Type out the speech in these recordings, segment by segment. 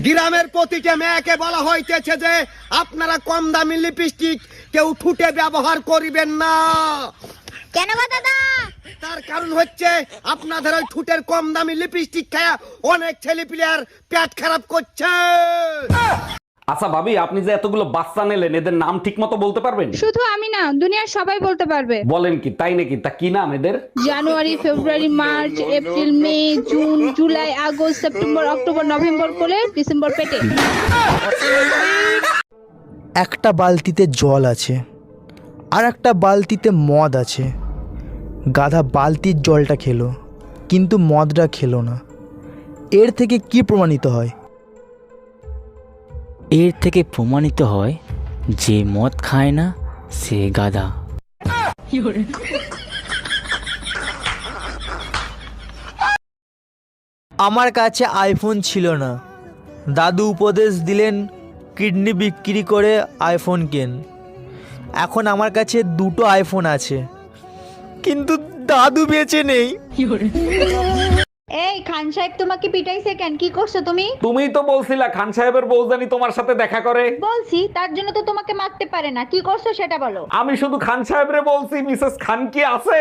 গ্রামের প্রতিটা মেয়েকে বলা হইতেছে যে আপনারা কম দামি লিপস্টিক কেউ ঠুটে ব্যবহার করিবেন না। কেন গো দাদা? তার কারণ হচ্ছে আপনাদের ওই ঠুটের কম দামি লিপস্টিক খায়া অনেক ছেলে পিলার পেট খারাপ করছে। আচ্ছা ভাবি, আপনি যে এতগুলো বাচ্চা নিলেন, এদের নাম ঠিক মতো বলতে পারবেন? শুধু আমি না, দুনিয়ার সবাই বলতে পারবে। বলেন কি, তাই নাকি? তা কি নাম এদের? January, February, March, April, May, June, July, August, September, October, November করে ডিসেম্বর পেটে। একটা বালতিতে জল আছে আর একটা বালতিতে মদ আছে। গাধা বালতির জলটা খেলো কিন্তু মদটা খেলো না। এর থেকে কি প্রমাণিত হয়? এর থেকে প্রমাণিত হয় যে মদ খায় না সে গাধা। আমার কাছে আইফোন ছিল না, দাদু উপদেশ দিলেন কিডনি বিক্রি করে আইফোন কেন। এখন আমার কাছে দুটো আইফোন আছে কিন্তু দাদু বেঁচে নেই। এই খান সাহেব তোমাকে পিটাইছে কেন? কি করছো তুমি? তুমিই তো বলছিলা খান সাহেবের বউজানি তোমার সাথে দেখা করে। বলছি, তার জন্য তো তোমাকে মারতে পারে না। কি করছো সেটা বলো। আমি শুধু খান সাহেবরে বলছি, মিসেস খান কি আছে?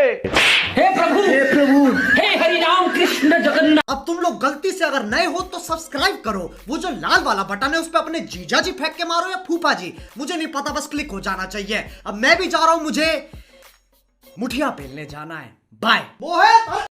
अब तुम लोग गलती से अगर नए हो तो सब्सक्राइब करो, वो जो लाल वाला बटन है उस पे अपने जीजा जी फेंक के मारो या फूफा जी, मुझे नहीं पता, बस क्लिक हो जाना चाहिए। अब मैं भी जा रहा हूं, मुझे मुठिया पेलने जाना है। बाय। वो है